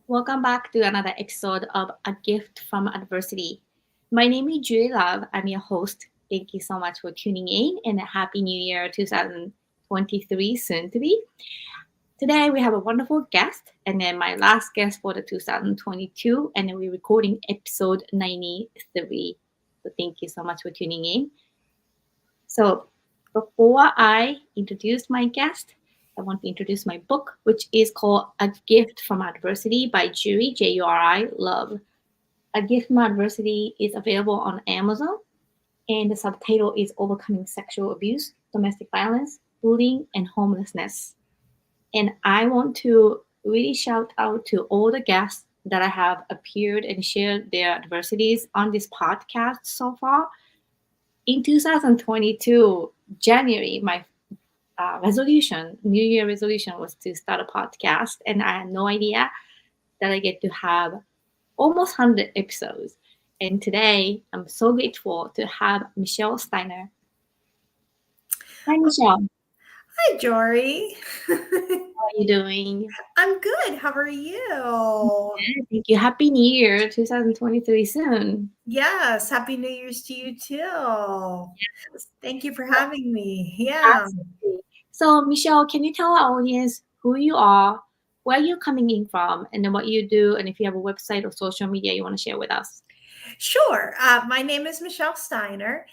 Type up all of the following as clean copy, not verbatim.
Welcome back to another episode of A Gift from Adversity. My name is Juri Love. I'm your host. Thank you so much for tuning in and a Happy New Year 2023 soon to be. Today we have a wonderful guest and then my last guest for the 2022 and then we're recording episode 93. So thank you so much for tuning in. So before I introduce my guest, I want to introduce my book, which is called A Gift from Adversity by Juri, Juri, Love. A Gift from Adversity is available on Amazon, and the subtitle is Overcoming Sexual Abuse, Domestic Violence, Bullying, and Homelessness. And I want to really shout out to all the guests that I have appeared and shared their adversities on this podcast so far. In 2022, January, my New Year resolution was to start a podcast, and I had no idea that I get to have almost 100 episodes. And today, I'm so grateful to have Michelle Steiner. Hi, Michelle. Hi, Juri. How are you doing? I'm good. How are you? Thank you. Happy New Year 2023 soon. Yes, Happy New Year's to you too. Thank you for having me. Yeah. Absolutely. So, Michelle, can you tell our audience who you are, where you're coming in from, and then what you do, and if you have a website or social media you want to share with us? Sure. My name is Michelle Steiner,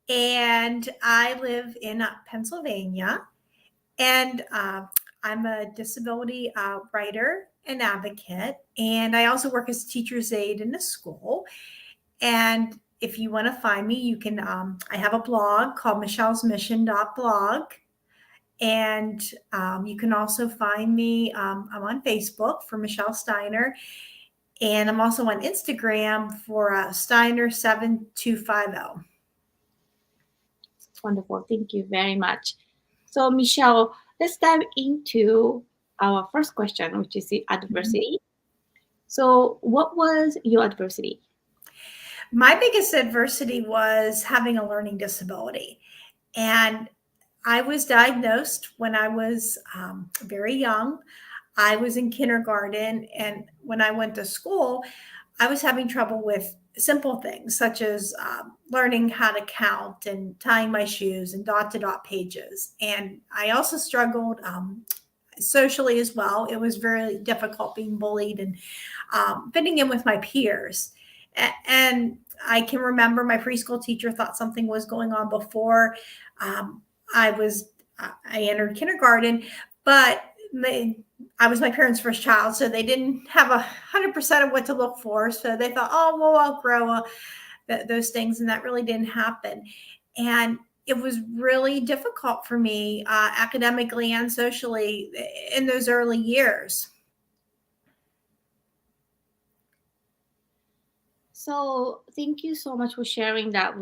and I live in Pennsylvania. And I'm a disability writer and advocate. And I also work as a teacher's aide in a school. And if you want to find me, you can, I have a blog called michellesmission.blog. And you can also find me, I'm on Facebook for Michelle Steiner. And I'm also on Instagram for Steiner7250. It's wonderful. Thank you very much. So, Michelle, let's dive into our first question, which is the adversity. So, what was your adversity? My biggest adversity was having a learning disability. And I was diagnosed when I was very young. I was in kindergarten. And when I went to school, I was having trouble with simple things such as learning how to count and tying my shoes and dot to dot pages. And I also struggled socially as well. It was very difficult being bullied and fitting in with my peers. And I can remember my preschool teacher thought something was going on before I entered kindergarten, but I was my parents' first child, so they didn't have 100% of what to look for. So they thought, oh, well, I'll grow those things, and that really didn't happen. And it was really difficult for me academically and socially in those early years. So, thank you so much for sharing that.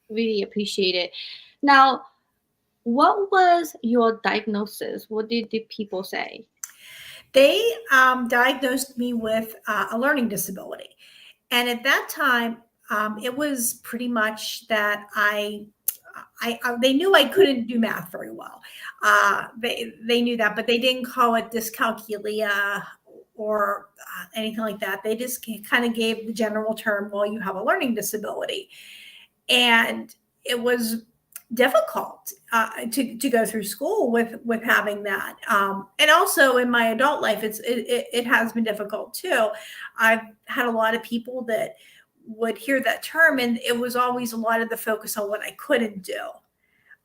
Really appreciate it. Now, what was your diagnosis? What did the people say? They diagnosed me with a learning disability. And at that time, it was pretty much that they knew I couldn't do math very well. They knew that, but they didn't call it dyscalculia or anything like that. They just kind of gave the general term, well, you have a learning disability. And it was difficult to go through school with having that, and also in my adult life, it has been difficult too. I've had a lot of people that would hear that term, and it was always a lot of the focus on what I couldn't do.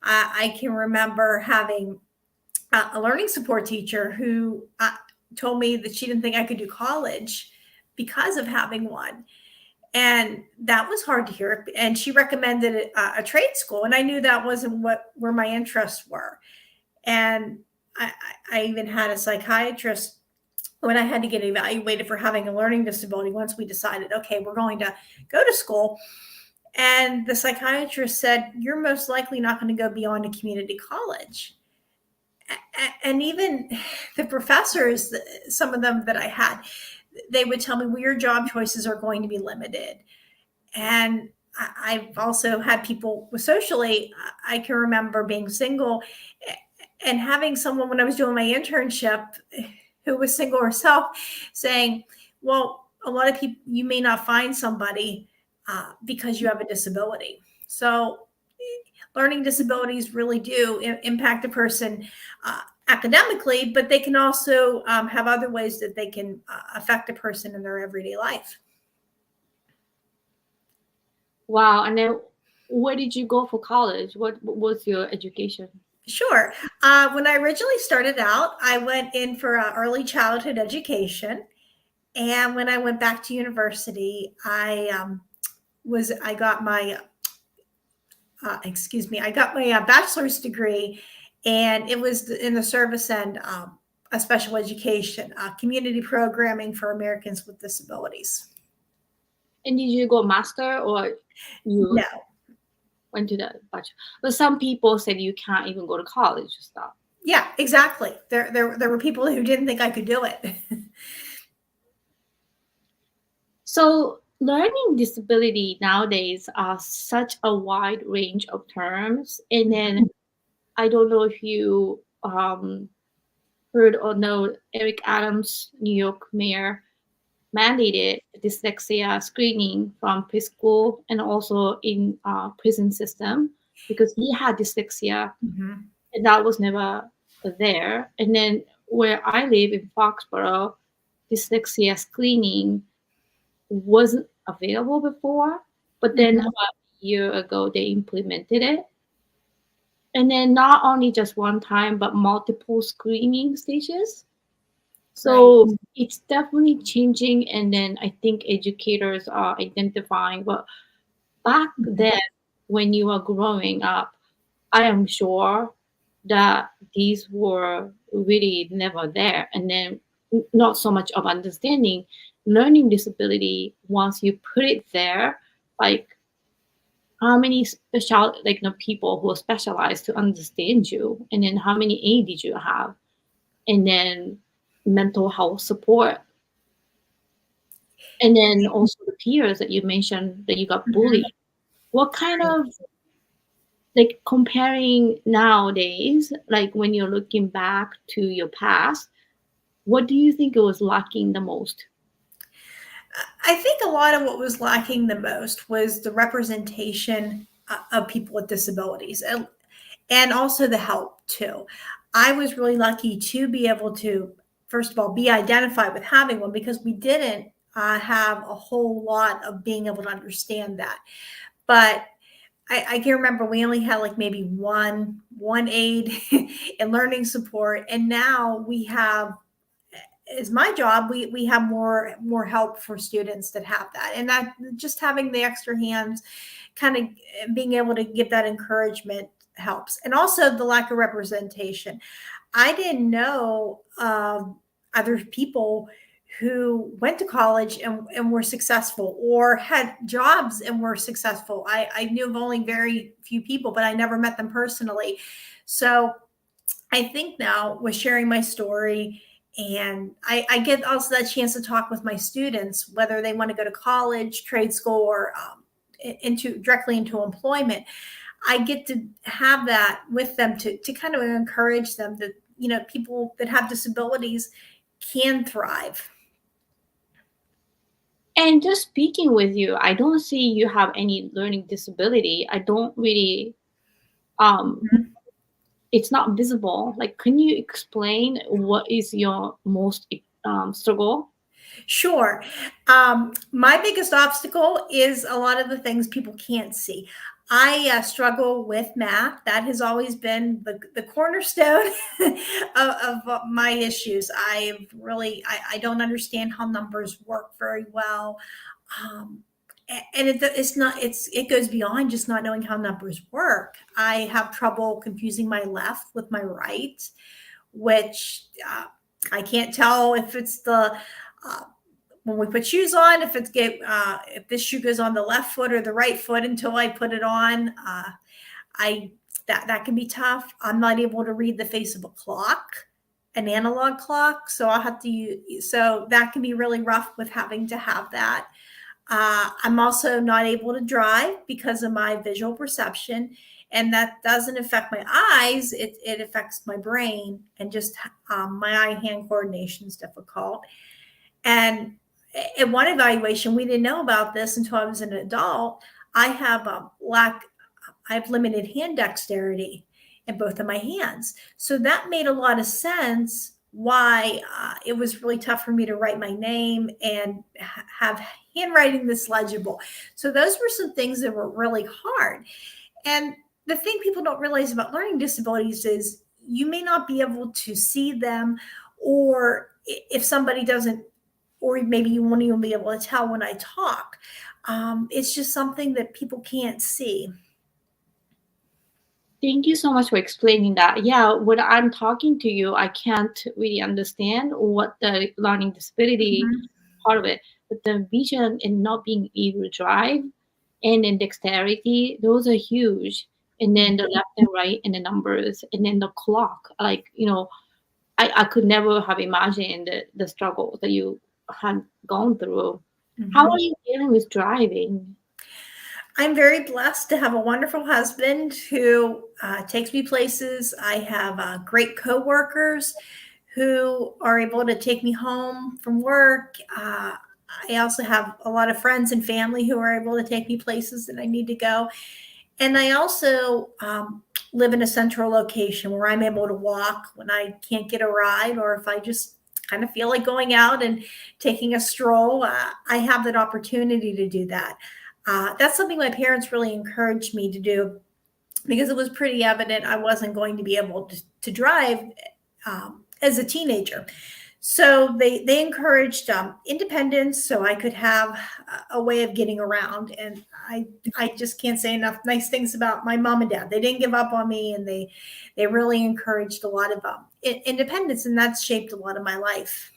I can remember having a learning support teacher who told me that she didn't think I could do college because of having one. And that was hard to hear. And she recommended a trade school, and I knew that wasn't where my interests were. And I even had a psychiatrist when I had to get evaluated for having a learning disability. Once we decided, okay, we're going to go to school, and the psychiatrist said, you're most likely not going to go beyond a community college. And even the professors, some of them that I had, they would tell me, well, your job choices are going to be limited. And I've also had people with socially, I can remember being single and having someone when I was doing my internship who was single herself, saying, well, a lot of people, you may not find somebody because you have a disability. So learning disabilities really do impact a person academically, but they can also have other ways that they can affect a person in their everyday life. Wow. And then where did you go for college? What was your education? Sure. When I originally started out, I went in for early childhood education. And when I went back to university, I got my bachelor's degree, and it was in the service end, a special education, community programming for Americans with disabilities. And did you go master or you No. went to the bachelor? But some people said you can't even go to college to stop. Yeah, exactly. There were people who didn't think I could do it. So learning disability nowadays are such a wide range of terms. And then I don't know if you heard or know Eric Adams, New York mayor, mandated dyslexia screening from preschool and also in prison system because he had dyslexia Mm-hmm. and that was never there. And then where I live in Foxborough, dyslexia screening wasn't available before, but then Mm-hmm. about a year ago they implemented it. And then not only just one time, but multiple screening stages. So Right. it's definitely changing. And then I think educators are identifying, but back then when you were growing up, I am sure that these were really never there. And then not so much of understanding learning disability once you put it there, like how many special like people who are specialized to understand you, and then how many aid did you have, and then mental health support, and then also the peers that you mentioned that you got bullied. What kind Right. of like comparing nowadays, like when you're looking back to your past, what do you think it was lacking the most? I think a lot of what was lacking the most was the representation of people with disabilities, and also the help too. I was really lucky to be able to, first of all, be identified with having one, because we didn't have a whole lot of being able to understand that. But I can remember we only had like maybe one aid and learning support, and now we have, is my job, we have more help for students that have that, and that just having the extra hands, kind of being able to give that encouragement helps. And also the lack of representation. I didn't know other people who went to college and were successful, or had jobs and were successful. I knew of only very few people, but I never met them personally. So I think now with sharing my story, and I get also that chance to talk with my students, whether they want to go to college, trade school, or into directly into employment. I get to have that with them to kind of encourage them that, people that have disabilities can thrive. And just speaking with you, I don't see you have any learning disability. I don't really um Mhm. it's not visible. Like, can you explain what is your most struggle? Sure. My biggest obstacle is a lot of the things people can't see. I struggle with math. That has always been the cornerstone of my issues. I don't understand how numbers work very well. Um, and it goes beyond just not knowing how numbers work. I have trouble confusing my left with my right, which I can't tell if it's the uh, when we put shoes on, if this shoe goes on the left foot or the right foot until I put it on. I that can be tough. I'm not able to read the face of a clock, an analog clock, so I'll have to use. So that can be really rough with having to have that. I'm also not able to drive because of my visual perception. And that doesn't affect my eyes. It affects my brain, and just my eye-hand coordination is difficult. And in one evaluation, we didn't know about this until I was an adult. I have I have limited hand dexterity in both of my hands. So that made a lot of sense why it was really tough for me to write my name and have handwriting that's legible. So those were some things that were really hard. And the thing people don't realize about learning disabilities is you may not be able to see them, or if somebody doesn't, or maybe you won't even be able to tell when I talk. It's just something that people can't see. Thank you so much for explaining that. Yeah, when I'm talking to you, I can't really understand what the learning disability part of it, but the vision and not being able to drive and then dexterity, those are huge. And then the left and right and the numbers and then the clock. Like, I could never have imagined the struggle that you had gone through. How are you dealing with driving? I'm very blessed to have a wonderful husband who takes me places. I have great coworkers who are able to take me home from work. I also have a lot of friends and family who are able to take me places that I need to go. And I also live in a central location where I'm able to walk when I can't get a ride, or if I just kind of feel like going out and taking a stroll, I have that opportunity to do that. That's something my parents really encouraged me to do, because it was pretty evident I wasn't going to be able to drive as a teenager. So they encouraged independence, so I could have a way of getting around. And I just can't say enough nice things about my mom and dad. They didn't give up on me, and they really encouraged a lot of independence, and that's shaped a lot of my life.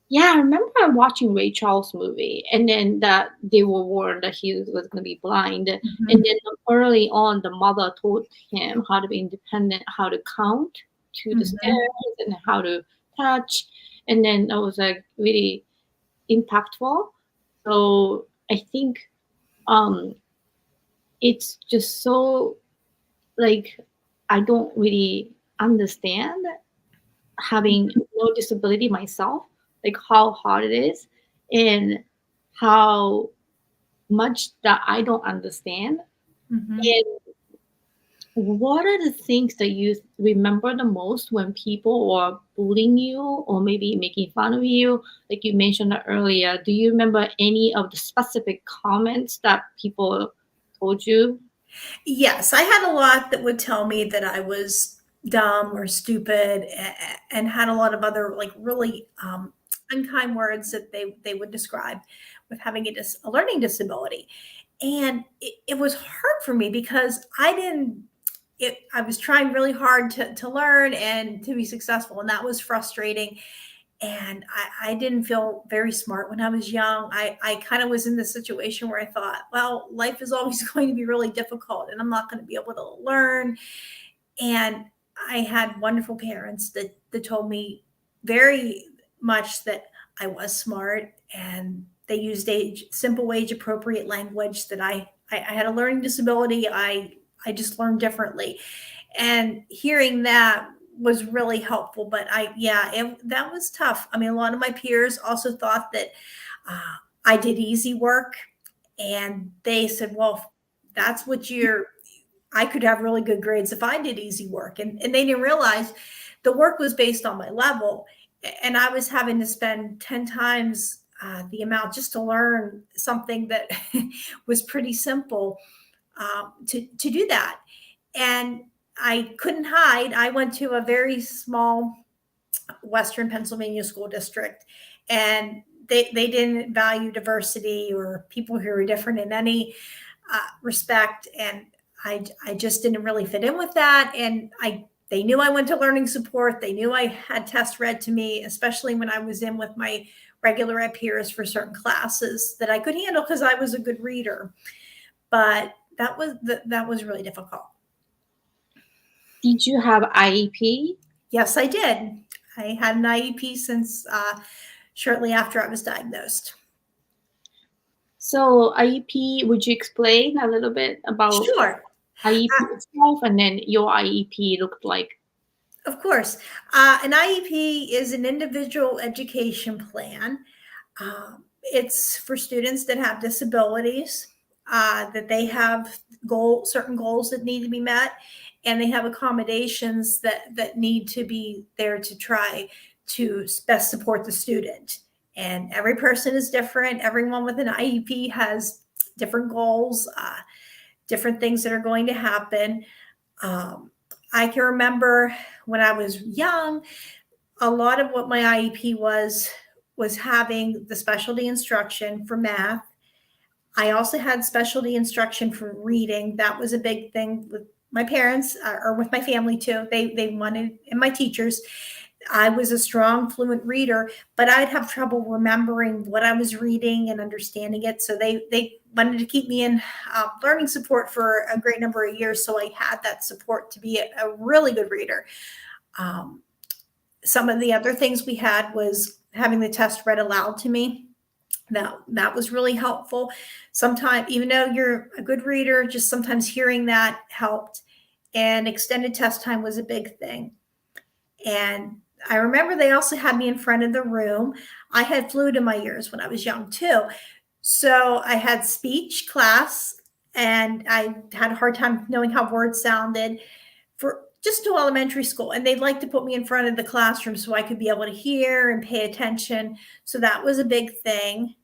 Yeah, I remember watching Ray Charles movie, and then that they were warned that he was going to be blind. And then early on, the mother told him how to be independent, how to count to the stairs, and how to touch. And then that was like really impactful. So I think it's just so like I don't really understand having no disability myself, like how hard it is and how much that I don't understand. And what are the things that you remember the most when people are bullying you or maybe making fun of you? Like you mentioned earlier, do you remember any of the specific comments that people told you? Yes, I had a lot that would tell me that I was dumb or stupid, and had a lot of other like really unkind words that they would describe with having a learning disability. And it was hard for me because I was trying really hard to learn and to be successful, and that was frustrating. And I didn't feel very smart when I was young. I kind of was in this situation where I thought, well, life is always going to be really difficult, and I'm not going to be able to learn. And I had wonderful parents that told me very much that I was smart, and they used simple age appropriate language, that I had a learning disability. I just learned differently. And hearing that was really helpful. But that was tough. I mean, a lot of my peers also thought that I did easy work, and they said, well, that's what I could have really good grades if I did easy work. And they didn't realize the work was based on my level, and I was having to spend 10 times the amount just to learn something that was pretty simple, to do that. And I couldn't hide. I went to a very small Western Pennsylvania school district, and they didn't value diversity or people who were different in any respect. And I just didn't really fit in with that. And they knew I went to learning support. They knew I had tests read to me, especially when I was in with my regular ed peers for certain classes that I could handle because I was a good reader. But that was really difficult. Did you have IEP? Yes, I did. I had an IEP since shortly after I was diagnosed. So IEP, would you explain a little bit about? Sure. IEP itself, and then your IEP looked like? Of course. An IEP is an individual education plan. It's for students that have disabilities, that they have certain goals that need to be met, and they have accommodations that need to be there to try to best support the student. And every person is different. Everyone with an IEP has different goals, different things that are going to happen. I can remember when I was young, a lot of what my IEP was having the specialty instruction for math. I also had specialty instruction for reading. That was a big thing with my parents, or with my family too. They wanted, and my teachers. I was a strong, fluent reader, but I'd have trouble remembering what I was reading and understanding it. So they wanted to keep me in learning support for a great number of years. So I had that support to be a really good reader. Some of the other things we had was having the test read aloud to me. That was really helpful. Sometimes, even though you're a good reader, just sometimes hearing that helped. And extended test time was a big thing. And I remember they also had me in front of the room. I had fluid in my ears when I was young too. So I had speech class, and I had a hard time knowing how words sounded for just to elementary school. And they'd like to put me in front of the classroom so I could be able to hear and pay attention. So that was a big thing.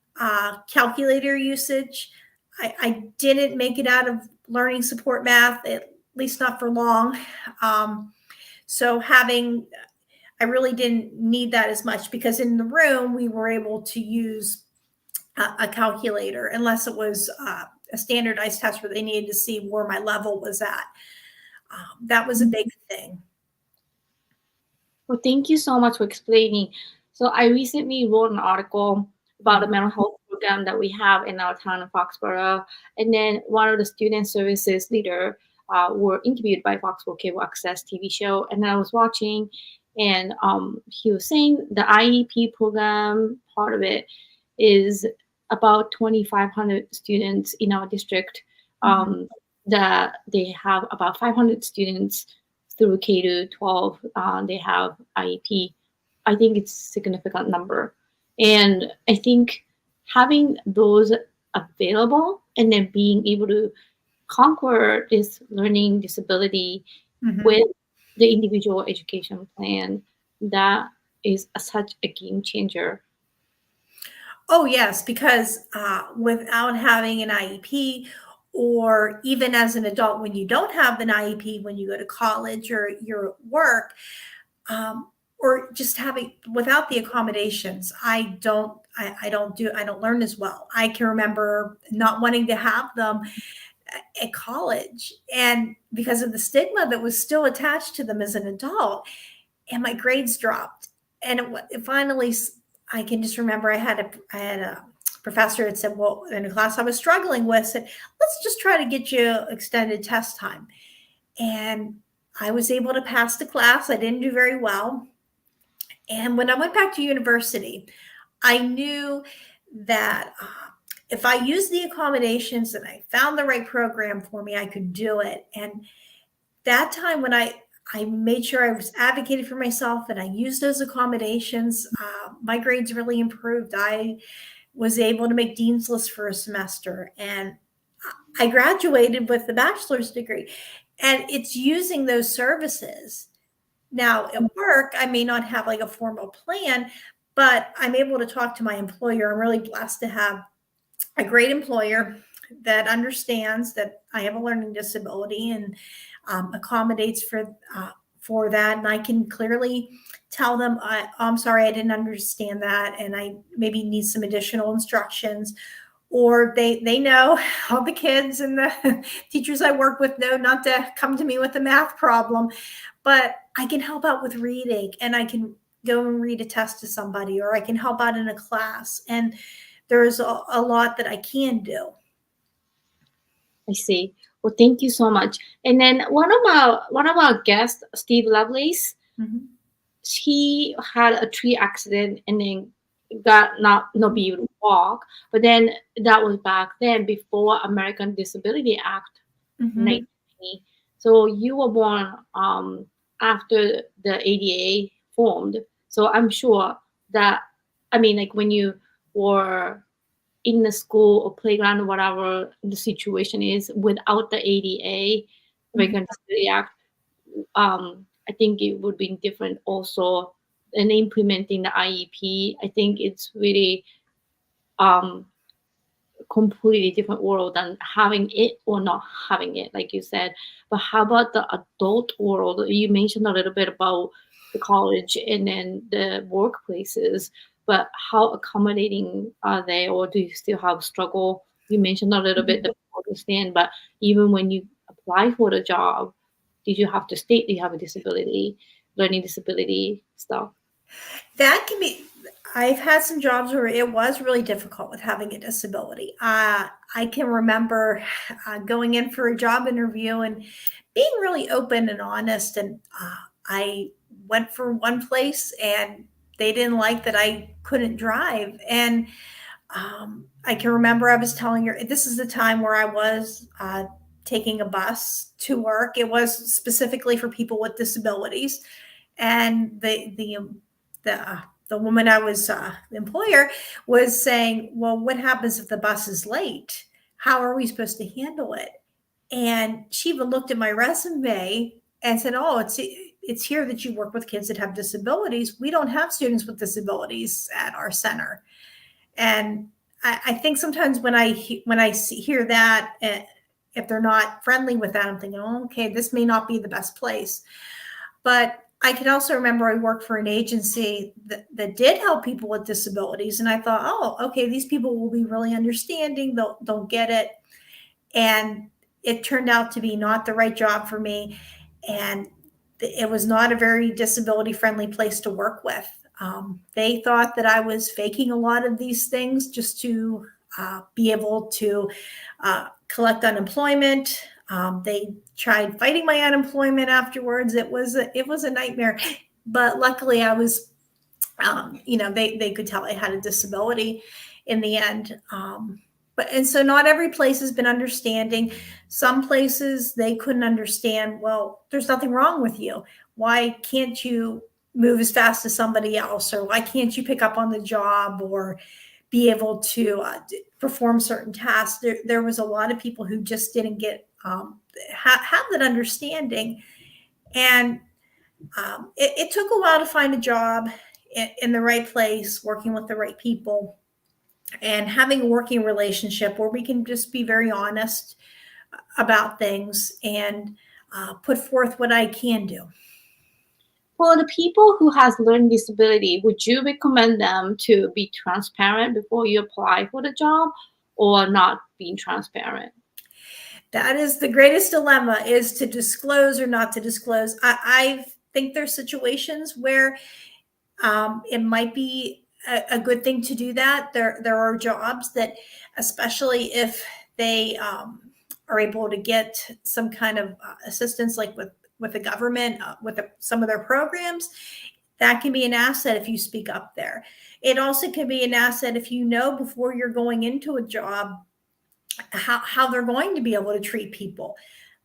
Calculator usage. I didn't make it out of learning support math, at least not for long. So I really didn't need that as much, because in the room we were able to use a calculator, unless it was a standardized test where they needed to see where my level was at. That was a big thing. Well, thank you so much for explaining. So I recently wrote an article about a mental health program that we have in our town of Foxborough. And then one of the student services leader were interviewed by Foxborough Cable Access TV show. And then I was watching, and he was saying the IEP program, part of it is about 2,500 students in our district. That they have about 500 students through K to 12. They have IEP. I think it's a significant number. And I think having those available and then being able to conquer this learning disability with the individual education plan, that is such a game changer. Oh, yes, because without having an IEP, or even as an adult, when you don't have an IEP, when you go to college or your work, or just without the accommodations, I don't learn as well. I can remember not wanting to have them at college, and because of the stigma that was still attached to them as an adult, and my grades dropped. And it finally, I can just remember I had a professor that said, well, in a class I was struggling with, said, let's just try to get you extended test time. And I was able to pass the class. I didn't do very well. And when I went back to university, I knew that if I used the accommodations and I found the right program for me, I could do it. And that time when I made sure I was advocating for myself and I used those accommodations, my grades really improved. I was able to make dean's list for a semester, and I graduated with a bachelor's degree. And it's using those services. Now at work, I may not have like a formal plan, but I'm able to talk to my employer. I'm really blessed to have a great employer that understands that I have a learning disability and accommodates for that. And I can clearly tell them, I'm sorry, I didn't understand that, and I maybe need some additional instructions. Or they know, all the kids and the teachers I work with know not to come to me with a math problem, but I can help out with reading, and I can go and read a test to somebody, or I can help out in a class. And there's a lot that I can do. I see. Well, thank you so much. And then one of our guests, Steve Lovelace, he had a tree accident and then got not be able to walk. But then that was back then before American Disability Act, me. So you were born after the ADA formed. So I'm sure that, I mean, like when you were in the school or playground or whatever the situation is without the ADA, Mhm. American Disability Act, I think it would be different also. And implementing the IEP, I think it's really um, completely different world than having it or not having it, like you said. But how about the adult world? You mentioned a little bit about the college and then the workplaces, but how accommodating are they, or do you still have struggle? You mentioned a little bit Mhm. that people understand, but even when you apply for the job, did you have to state that you have a disability, learning disability stuff? That can be. I've had some jobs where it was really difficult with having a disability. I can remember going in for a job interview and being really open and honest. And I went for one place and they didn't like that I couldn't drive. And I can remember I was telling her this is the time where I was taking a bus to work. It was specifically for people with disabilities, and the woman I was the employer was saying, "Well, what happens if the bus is late? How are we supposed to handle it?" And she even looked at my resume and said, "Oh, it's here that you work with kids that have disabilities. We don't have students with disabilities at our center." And I think sometimes when hear that, if they're not friendly with that, I'm thinking, oh, okay, this may not be the best place. But I can also remember I worked for an agency that did help people with disabilities, and I thought, oh, okay, these people will be really understanding. They'll get it, and it turned out to be not the right job for me, and it was not a very disability friendly place to work with. They thought that I was faking a lot of these things just to be able to collect unemployment. They tried fighting my unemployment afterwards. It was a nightmare, but luckily I was, they could tell I had a disability in the end. And so not every place has been understanding. Some places they couldn't understand. Well, there's nothing wrong with you. Why can't you move as fast as somebody else, or why can't you pick up on the job, or be able to perform certain tasks? There was a lot of people who just didn't get have that understanding, and it took a while to find a job in the right place, working with the right people, and having a working relationship where we can just be very honest about things and put forth what I can do. For the people who has learning disability, would you recommend them to be transparent before you apply for the job or not being transparent? That is the greatest dilemma, is to disclose or not to disclose. I think there's situations where it might be a good thing to do that. There are jobs that, especially if they are able to get some kind of assistance, like with the government, some of their programs, that can be an asset if you speak up there. It also can be an asset if you know before you're going into a job how they're going to be able to treat people.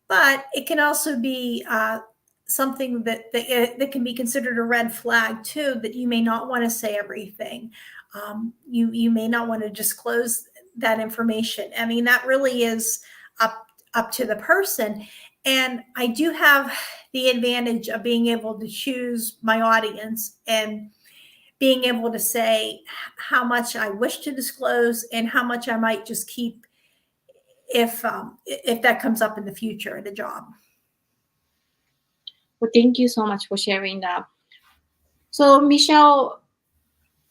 But it can also be something that can be considered a red flag too, that you may not want to say everything. You may not want to disclose that information. I mean, that really is up to the person. And I do have the advantage of being able to choose my audience and being able to say how much I wish to disclose and how much I might just keep if that comes up in the future at a job. Well, thank you so much for sharing that. So, Michelle,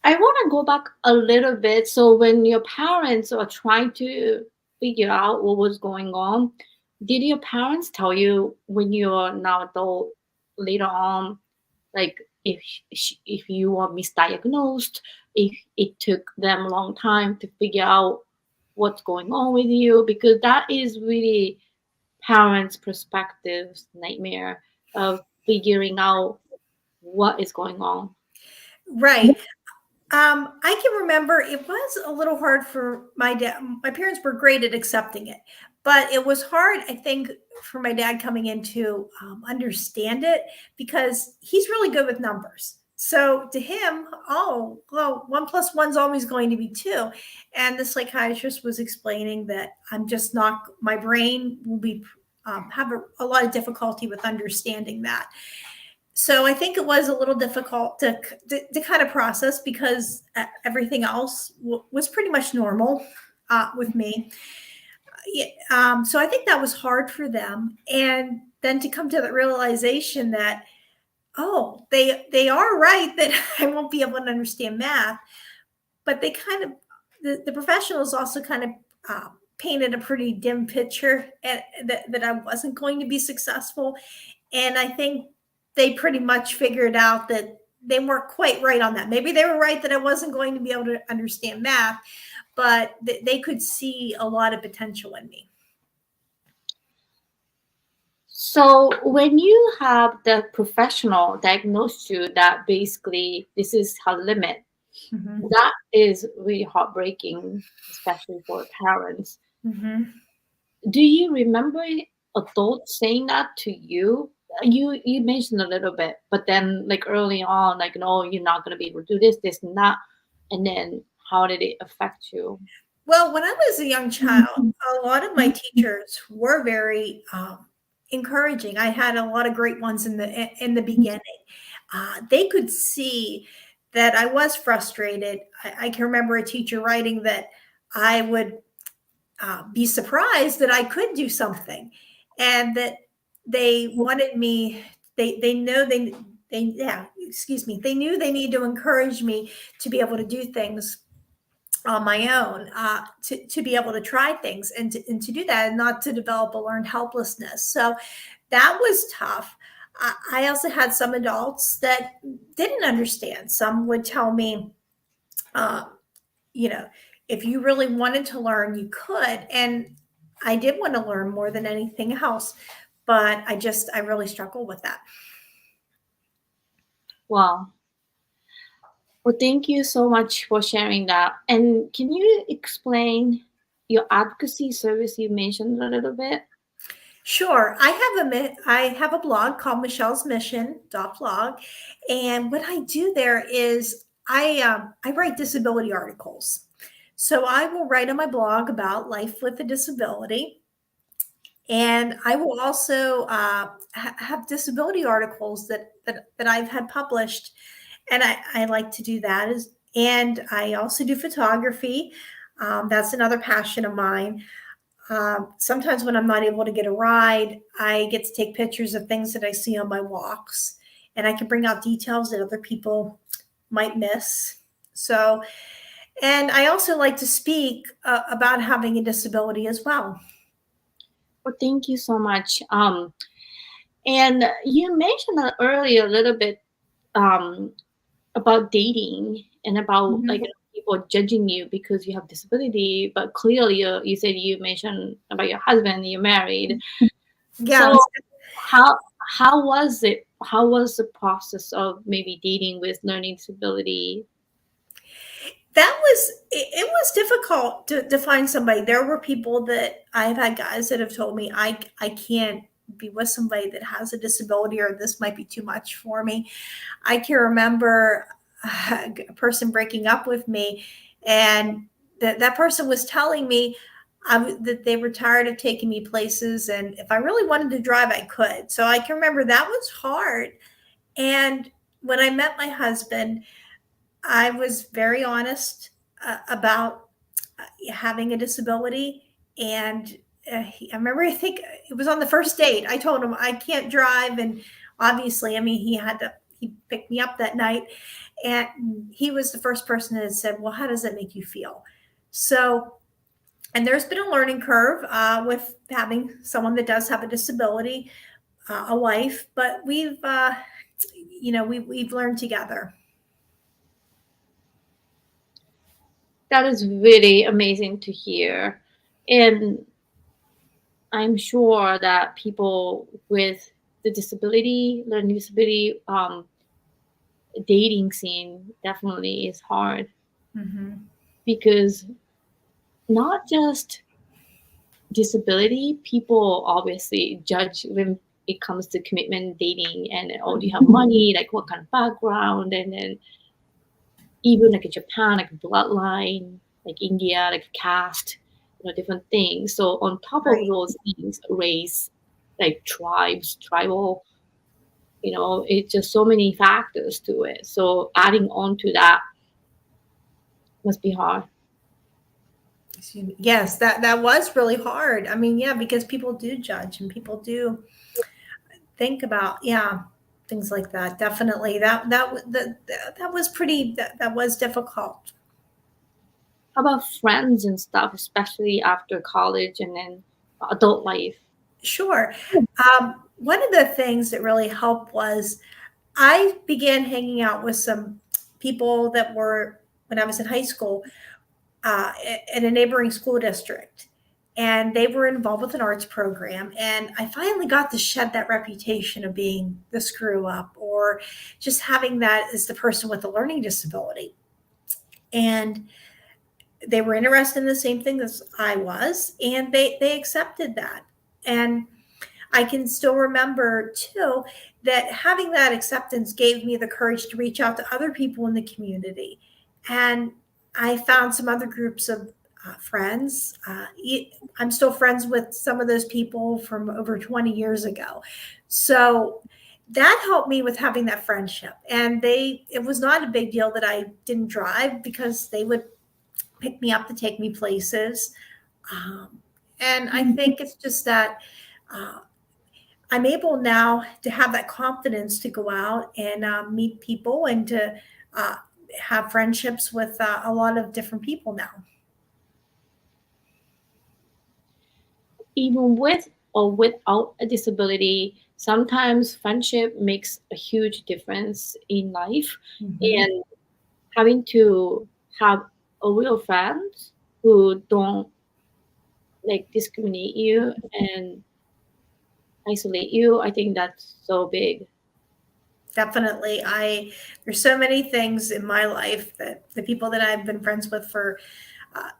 I want to go back a little bit. So, when your parents are trying to figure out what was going on, did your parents tell you when you're now adult later on, like if you were misdiagnosed, if it took them a long time to figure out what's going on with you? Because that is really parents' perspectives nightmare of figuring out what is going on. Right. I can remember it was a little hard for my dad. My parents were great at accepting it, But it was hard, I think, for my dad coming in to understand it, because he's really good with numbers. So to him, oh, well, 1 + 1 is always going to be 2. And the psychiatrist was explaining that I'm just not, my brain will be, have a lot of difficulty with understanding that. So I think it was a little difficult to kind of process, because everything else was pretty much normal with me. So I think that was hard for them. And then to come to the realization that, oh, they are right that I won't be able to understand math, but they kind of, the professionals also kind of painted a pretty dim picture, that I wasn't going to be successful. And I think they pretty much figured out that they weren't quite right on that. Maybe they were right that I wasn't going to be able to understand math, but they could see a lot of potential in me. So when you have the professional diagnose you that basically this is her limit, that is really heartbreaking, especially for parents. Do you remember adults saying that to you? You mentioned a little bit, but then like early on, like, no, you're not going to be able to do this and that. And then how did it affect you? Well, when I was a young child, a lot of my teachers were very encouraging. I had a lot of great ones in the beginning. They could see that I was frustrated. I can remember a teacher writing that I would be surprised that I could do something, and that they wanted me. They know they yeah, excuse me. They knew they needed to encourage me to be able to do things on my own, to be able to try things, and to do that, and not to develop a learned helplessness. So that was tough. I also had some adults that didn't understand. Some would tell me, you know, if you really wanted to learn, you could. And I did want to learn more than anything else, but I really struggle with that. Wow. Well, thank you so much for sharing that. And can you explain your advocacy service you mentioned a little bit? Sure. I have a blog called michellesmission.blog. And what I do there is I write disability articles. So I will write on my blog about life with a disability. And I will also have disability articles that I've had published. And I like to do that. And I also do photography. That's another passion of mine. Sometimes when I'm not able to get a ride, I get to take pictures of things that I see on my walks, and I can bring out details that other people might miss. So, and I also like to speak about having a disability as well. Well, thank you so much. And you mentioned earlier a little bit about dating and about like people judging you because you have disability, but clearly you said you mentioned about your husband, you're married. Yeah. So how was it? How was the process of maybe dating with learning disability? It was difficult to find somebody. There were people that I've had guys that have told me I can't be with somebody that has a disability, or this might be too much for me. I can remember a person breaking up with me, and that person was telling me that they were tired of taking me places, and if I really wanted to drive, I could. So I can remember that was hard. And when I met my husband, I was very honest about having a disability. And I remember, I think it was on the first date, I told him I can't drive. And obviously, I mean, he picked me up that night. And he was the first person that said, well, how does that make you feel? So, and there's been a learning curve with having someone that does have a disability, a wife, but we've learned together. That is really amazing to hear. And I'm sure that people with the disability, learning disability, dating scene definitely is hard because not just disability, people obviously judge when it comes to commitment dating and, oh, do you have money? Like, what kind of background? And then even like in Japan, like bloodline, like India, like caste, different things. So on top of Right. those things, race, like tribes, tribal, it's just so many factors to it. So adding on to that must be hard. Yes, that was really hard. I mean, yeah, because people do judge and people do think about, yeah, things like that. Definitely, that was pretty. That was difficult. How about friends and stuff, especially after college and then adult life? Sure. One of the things that really helped was I began hanging out with some people that were when I was in high school in a neighboring school district. And they were involved with an arts program. And I finally got to shed that reputation of being the screw up or just having that as the person with a learning disability. And they were interested in the same thing as I was, and they accepted that. And I can still remember too that having that acceptance gave me the courage to reach out to other people in the community. And I found some other groups of friends. I'm still friends with some of those people from over 20 years ago. So that helped me with having that friendship. And it was not a big deal that I didn't drive because they would pick me up to take me places. Um, and I think it's just that uh, I'm able now to have that confidence to go out and meet people and to uh, have friendships with a lot of different people now. Even with or without a disability, sometimes friendship makes a huge difference in life. Mhm. And having to have a real friend who don't like discriminate you and isolate you, I think that's so big. Definitely. There's so many things in my life that the people that I've been friends with for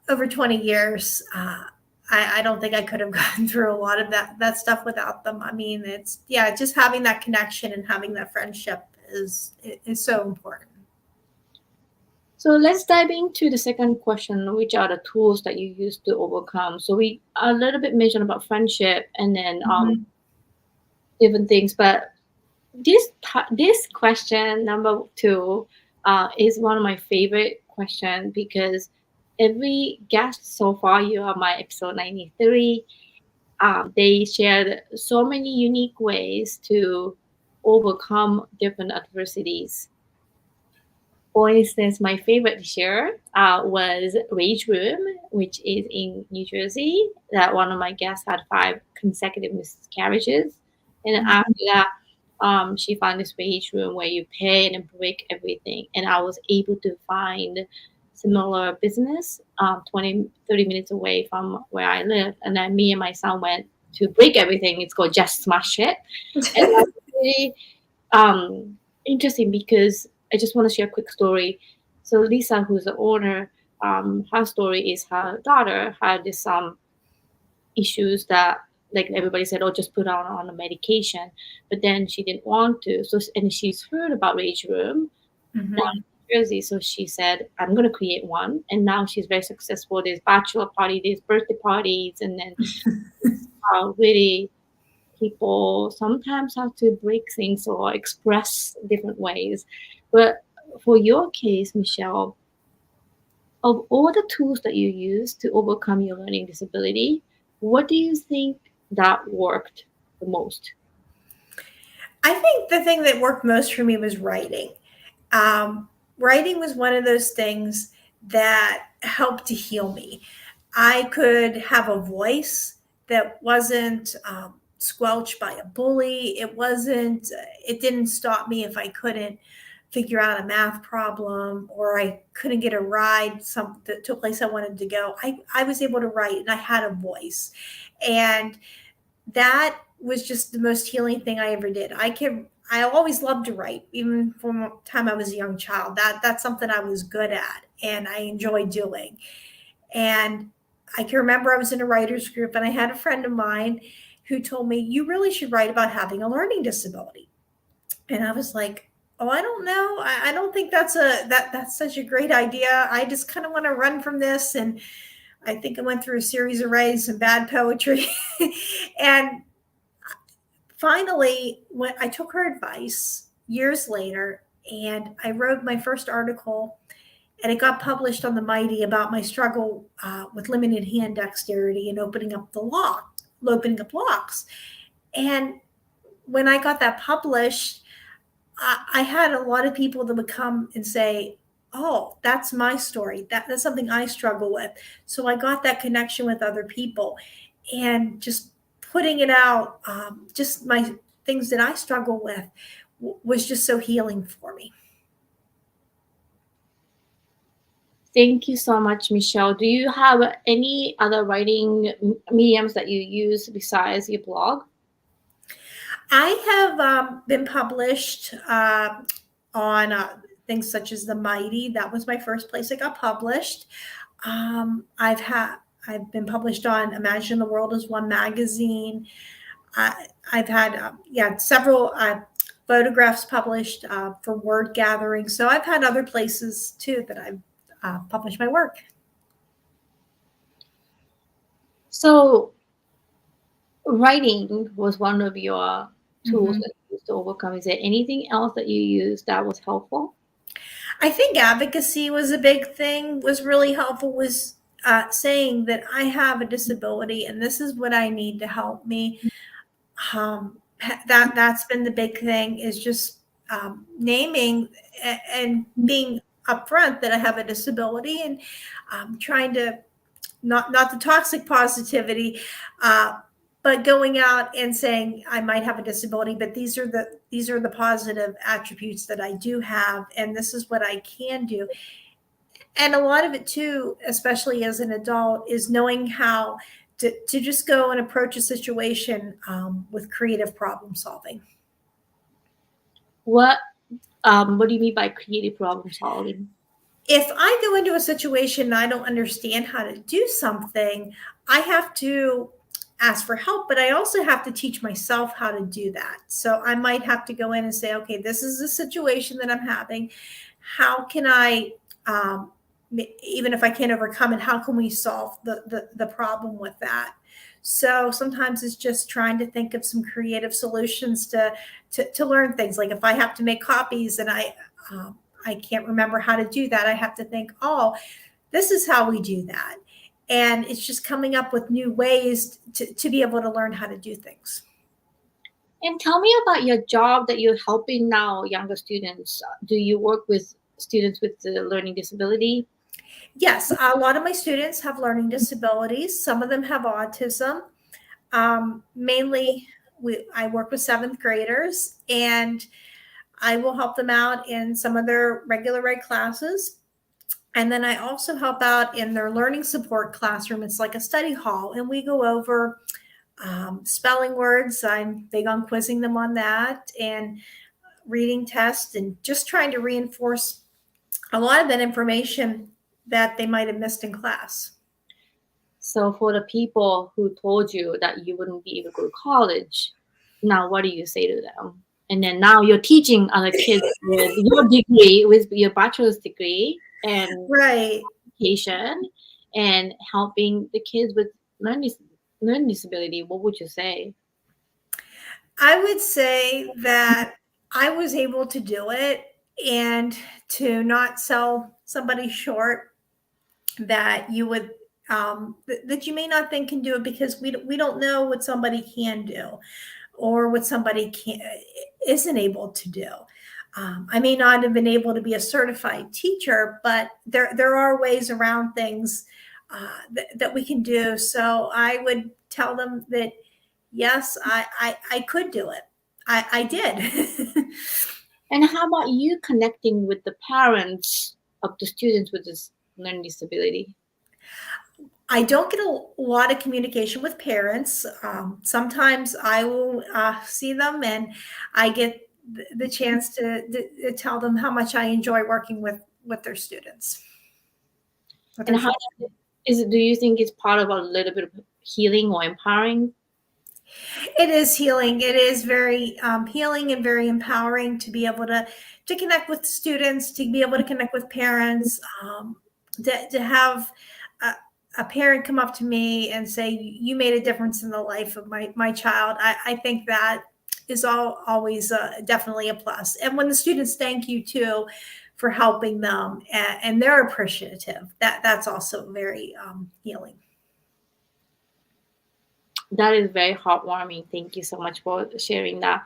over 20 years, I don't think I could have gotten through a lot of that stuff without them. I mean, it's yeah, just having that connection and having that friendship is so important. So let's dive into the second question, which are the tools that you use to overcome. So we a little bit mentioned about friendship and then Mhm. different things, but this question number two is one of my favorite questions because every guest so far, you are my episode 93. They shared so many unique ways to overcome different adversities. For instance, my favorite to share was Rage Room, which is in New Jersey. That one of my guests had 5 consecutive miscarriages, and after that, she found this Rage Room where you pay and break everything. And I was able to find similar business 20, 30 minutes away from where I live. And then me and my son went to break everything. It's called Just Smash It. And that's really interesting because I just want to share a quick story. So Lisa, who's the owner, her story is her daughter had this issues that like everybody said, oh, just put her on a medication, but then she didn't want to. So and she's heard about Rage Room down Mhm. in New Jersey, so she said, I'm going to create one, and now she's very successful. There's bachelor party, there's birthday parties, and then really people sometimes have to break things or express different ways. But for your case, Michelle, of all the tools that you use to overcome your learning disability, what do you think that worked the most? I think the thing that worked most for me was writing. Writing was one of those things that helped to heal me. I could have a voice that wasn't squelched by a bully. It didn't stop me if I couldn't figure out a math problem or I couldn't get a ride to a place I wanted to go. I was able to write and I had a voice. And that was just the most healing thing I ever did. I always loved to write, even from the time I was a young child. That's something I was good at and I enjoyed doing. And I can remember I was in a writer's group and I had a friend of mine who told me, you really should write about having a learning disability. And I was like, oh, I don't know. I don't think that's such a great idea. I just kind of want to run from this. And I think I went through a series of writing some bad poetry. And finally, when I took her advice years later, and I wrote my first article, and it got published on the Mighty about my struggle with limited hand dexterity and opening up locks. And when I got that published, I had a lot of people that would come and say, oh, that's my story. That's something I struggle with. So I got that connection with other people, and just putting it out, just my things that I struggle with was just so healing for me. Thank you so much, Michelle. Do you have any other writing mediums that you use besides your blog? I have been published on things such as the Mighty. That was my first place I got published. I've been published on Imagine the World as One magazine. I've had several photographs published for word gathering. So I've had other places too that I've published my work. So writing was one of your tools that you used to overcome. Is there anything else that you used that was helpful? I think advocacy was a big thing, was really helpful, was saying that I have a disability and this is what I need to help me. That's been the big thing, is just naming and being upfront that I have a disability, and trying to not the toxic positivity, but going out and saying I might have a disability, but these are the positive attributes that I do have, and this is what I can do. And a lot of it too, especially as an adult, is knowing how to just go and approach a situation with creative problem solving. What do you mean by creative problem solving? If I go into a situation and I don't understand how to do something, I have to ask for help, but I also have to teach myself how to do that. So I might have to go in and say, okay, this is a situation that I'm having. How can I, even if I can't overcome it, how can we solve the problem with that? So sometimes it's just trying to think of some creative solutions to learn things. Like if I have to make copies and I can't remember how to do that, I have to think, oh, this is how we do that. And it's just coming up with new ways to be able to learn how to do things. And tell me about your job that you're helping now younger students. Do you work with students with the learning disability? Yes, a lot of my students have learning disabilities. Some of them have autism. Mainly, I work with 7th graders, and I will help them out in some of their regular ed classes. And then I also help out in their learning support classroom. It's like a study hall, and we go over spelling words. I'm big on quizzing them on that, and reading tests, and just trying to reinforce a lot of that information that they might have missed in class. So for the people who told you that you wouldn't be able to go to college, now what do you say to them? And then now you're teaching other kids with your degree, with your bachelor's degree, and right, education, and helping the kids with learning disability. What would you say? I would say that I was able to do it, and to not sell somebody short that you would that you may not think can do it, because we don't know what somebody can do or what somebody isn't able to do. I may not have been able to be a certified teacher, but there are ways around things that we can do. So I would tell them that, yes, I could do it. I did. And how about you connecting with the parents of the students with this learning disability? I don't get a lot of communication with parents. Sometimes I will see them, and I get the chance to tell them how much I enjoy working with their students. And how Do you think it's part of a little bit of healing or empowering? It is healing. It is very healing and very empowering to be able to connect with students, to be able to connect with parents, to have a parent come up to me and say, "You made a difference in the life of my child." I think that is always definitely a plus. And when the students thank you too for helping them, and they're appreciative, that's also very healing. That is very heartwarming. Thank you so much for sharing that.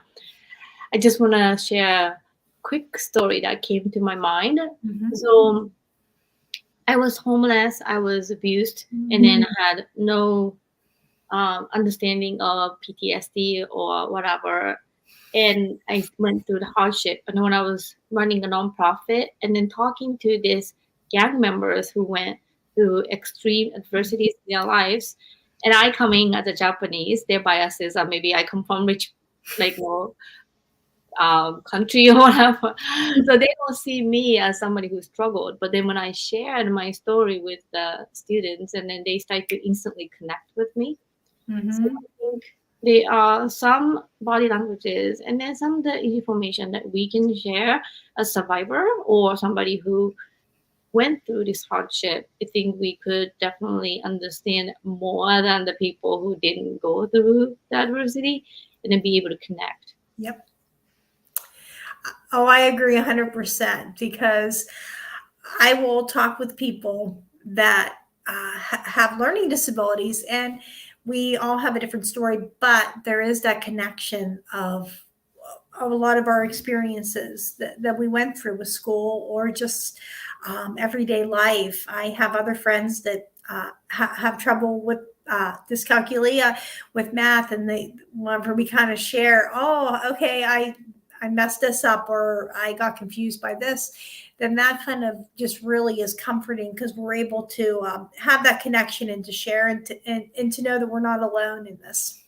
I just want to share a quick story that came to my mind. Mm-hmm. So I was homeless, I was abused, and then I had no understanding of PTSD or whatever. And I went through the hardship. And when I was running a nonprofit and then talking to these gang members who went through extreme adversities in their lives, and I coming as a Japanese, their biases are maybe I come from rich, like more country or whatever. So they don't see me as somebody who struggled. But then when I shared my story with the students, and then they start to instantly connect with me. So Mm-hmm. I think there are some body languages and then some of the information that we can share as survivor or somebody who went through this hardship. I think we could definitely understand more than the people who didn't go through the adversity and then be able to connect. Yep. Oh, I agree 100% because I will talk with people that have learning disabilities, and we all have a different story, but there is that connection of a lot of our experiences that we went through with school or just everyday life. I have other friends that have trouble with dyscalculia with math, and they whenever we kind of share, oh, okay, I messed this up or I got confused by this, then that kind of just really is comforting because we're able to have that connection and to share and to know that we're not alone in this.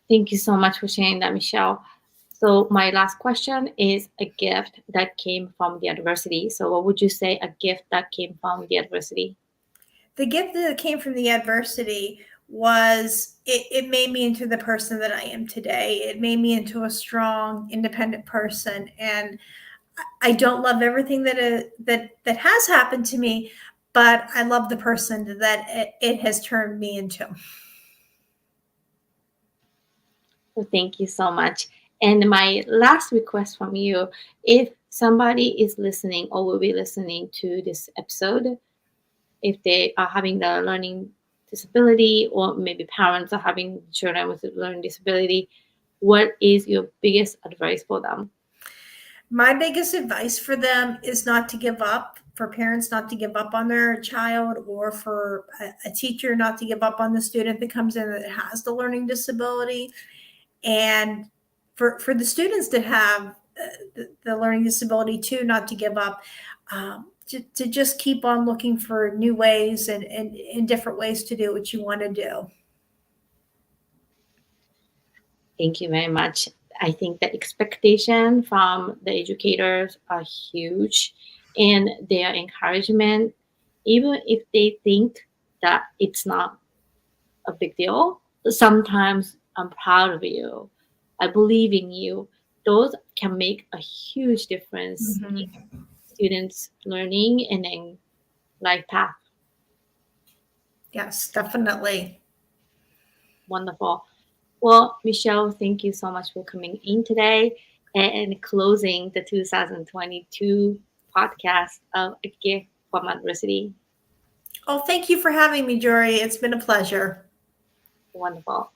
Thank you so much for sharing that, Michelle. So my last question is a gift that came from the adversity. So what would you say a gift that came from the adversity? The gift that came from the adversity was it made me into the person that I am today. It made me into a strong, independent person. And I don't love everything that has happened to me, but I love the person that it has turned me into. So thank you so much. And my last request from you, if somebody is listening or will be listening to this episode, if they are having the learning disability or maybe parents are having children with a learning disability, what is your biggest advice for them? My biggest advice for them is not to give up, for parents not to give up on their child, or for a teacher not to give up on the student that comes in that has the learning disability. And for the students that have the learning disability too, not to give up, to just keep on looking for new ways and different ways to do what you want to do. Thank you very much. I think the expectation from the educators are huge and their encouragement, even if they think that it's not a big deal, sometimes I'm proud of you. I believe in you. Those can make a huge difference in Mm-hmm. students' learning and in life path. Yes, definitely. Wonderful. Well, Michelle, thank you so much for coming in today and closing the 2022 podcast of A Gift from Adversity. Oh, thank you for having me, Juri. It's been a pleasure. Wonderful.